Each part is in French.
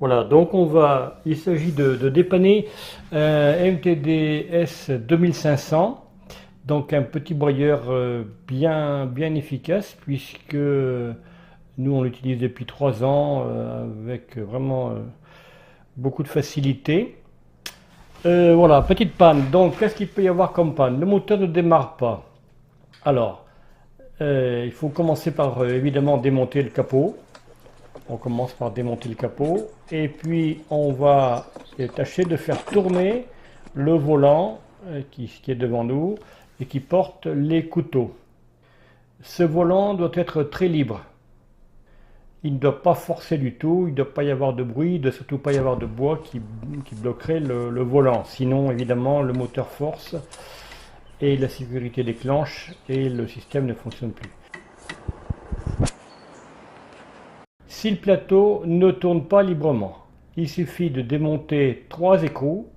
Voilà, donc il s'agit de dépanner MTD S 2500, donc un petit broyeur bien efficace puisque nous on l'utilise depuis 3 ans avec vraiment beaucoup de facilité. Voilà, petite panne. Donc qu'est-ce qu'il peut y avoir comme panne? Le moteur ne démarre pas. Alors, il faut commencer par évidemment démonter le capot. On commence par démonter le capot et puis on va tâcher de faire tourner le volant qui est devant nous et qui porte les couteaux. Ce volant doit être très libre. Il ne doit pas forcer du tout, il ne doit pas y avoir de bruit, il ne doit surtout pas y avoir de bois qui bloquerait le volant. Sinon, évidemment, le moteur force et la sécurité déclenche et le système ne fonctionne plus. Si le plateau ne tourne pas librement, il suffit de démonter 3 écrous.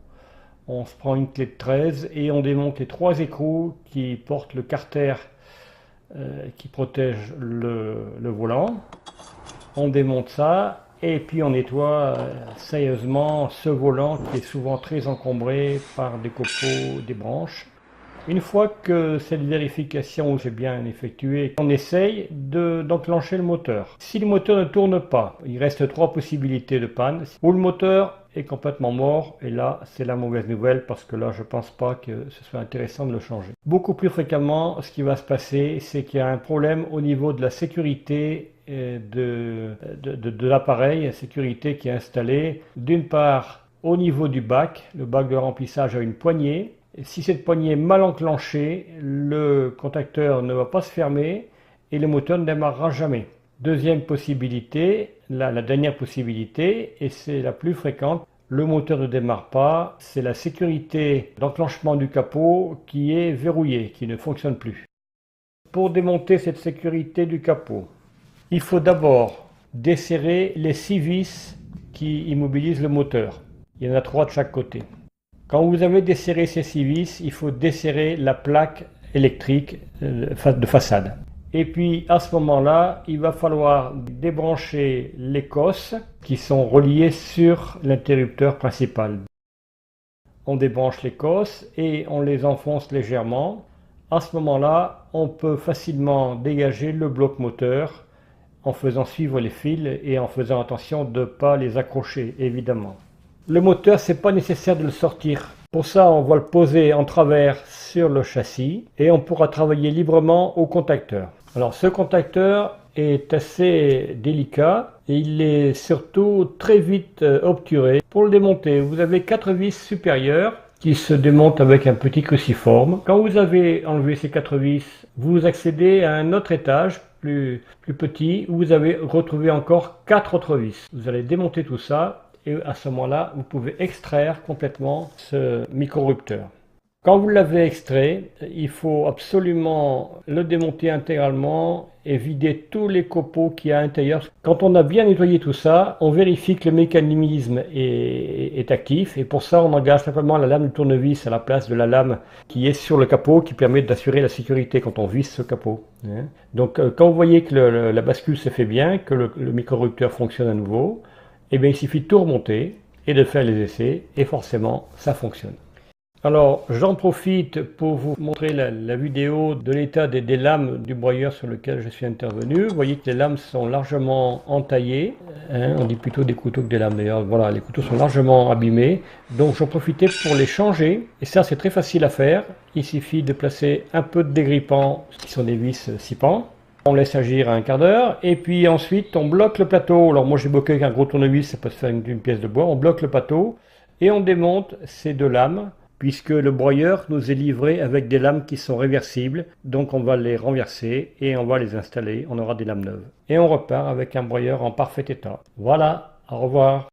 On se prend une clé de 13 et on démonte les 3 écrous qui portent le carter qui protège le volant. On démonte ça et puis on nettoie sérieusement ce volant qui est souvent très encombré par des copeaux, des branches. Une fois que cette vérification est bien effectuée, on essaye d'enclencher le moteur. Si le moteur ne tourne pas, il reste 3 possibilités de panne. Ou le moteur est complètement mort, et là c'est la mauvaise nouvelle parce que là je ne pense pas que ce soit intéressant de le changer. Beaucoup plus fréquemment, ce qui va se passer, c'est qu'il y a un problème au niveau de la sécurité de l'appareil, la sécurité qui est installée. D'une part, au niveau du bac, le bac de remplissage a une poignée. Et si cette poignée est mal enclenchée, le contacteur ne va pas se fermer et le moteur ne démarrera jamais. Deuxième possibilité, la dernière possibilité, et c'est la plus fréquente, le moteur ne démarre pas, c'est la sécurité d'enclenchement du capot qui est verrouillée, qui ne fonctionne plus. Pour démonter cette sécurité du capot, il faut d'abord desserrer les 6 vis qui immobilisent le moteur. Il y en a 3 de chaque côté. Quand vous avez desserré ces 6 vis, il faut desserrer la plaque électrique de façade. Et puis à ce moment-là, il va falloir débrancher les cosses qui sont reliées sur l'interrupteur principal. On débranche les cosses et on les enfonce légèrement. À ce moment-là, on peut facilement dégager le bloc moteur en faisant suivre les fils et en faisant attention de ne pas les accrocher, évidemment. Le moteur, c'est pas nécessaire de le sortir. Pour ça, on va le poser en travers sur le châssis et on pourra travailler librement au contacteur. Alors ce contacteur est assez délicat et il est surtout très vite obturé. Pour le démonter, vous avez 4 vis supérieures qui se démontent avec un petit cruciforme. Quand vous avez enlevé ces 4 vis, vous accédez à un autre étage plus petit où vous avez retrouvé encore 4 autres vis. Vous allez démonter tout ça. Et à ce moment-là, vous pouvez extraire complètement ce micro-rupteur. Quand vous l'avez extrait, il faut absolument le démonter intégralement et vider tous les copeaux qu'il y a à l'intérieur. Quand on a bien nettoyé tout ça, on vérifie que le mécanisme est actif et pour ça, on engage simplement la lame de tournevis à la place de la lame qui est sur le capot qui permet d'assurer la sécurité quand on visse ce capot. Donc, quand vous voyez que la bascule se fait bien, que le micro-rupteur fonctionne à nouveau, eh bien, il suffit de tout remonter et de faire les essais et forcément ça fonctionne. Alors j'en profite pour vous montrer la vidéo de l'état des lames du broyeur sur lequel je suis intervenu. Vous voyez que les lames sont largement entaillées, on dit plutôt des couteaux que des lames d'ailleurs. Voilà, les couteaux sont largement abîmés, donc j'en profitais pour les changer et ça c'est très facile à faire. Il suffit de placer un peu de dégrippant qui sont des vis 6 pans. On laisse agir un quart d'heure et puis ensuite on bloque le plateau. Alors moi j'ai bloqué avec un gros tournevis, ça peut se faire d'une pièce de bois. On bloque le plateau et on démonte ces 2 lames puisque le broyeur nous est livré avec des lames qui sont réversibles. Donc on va les renverser et on va les installer. On aura des lames neuves. Et on repart avec un broyeur en parfait état. Voilà, au revoir.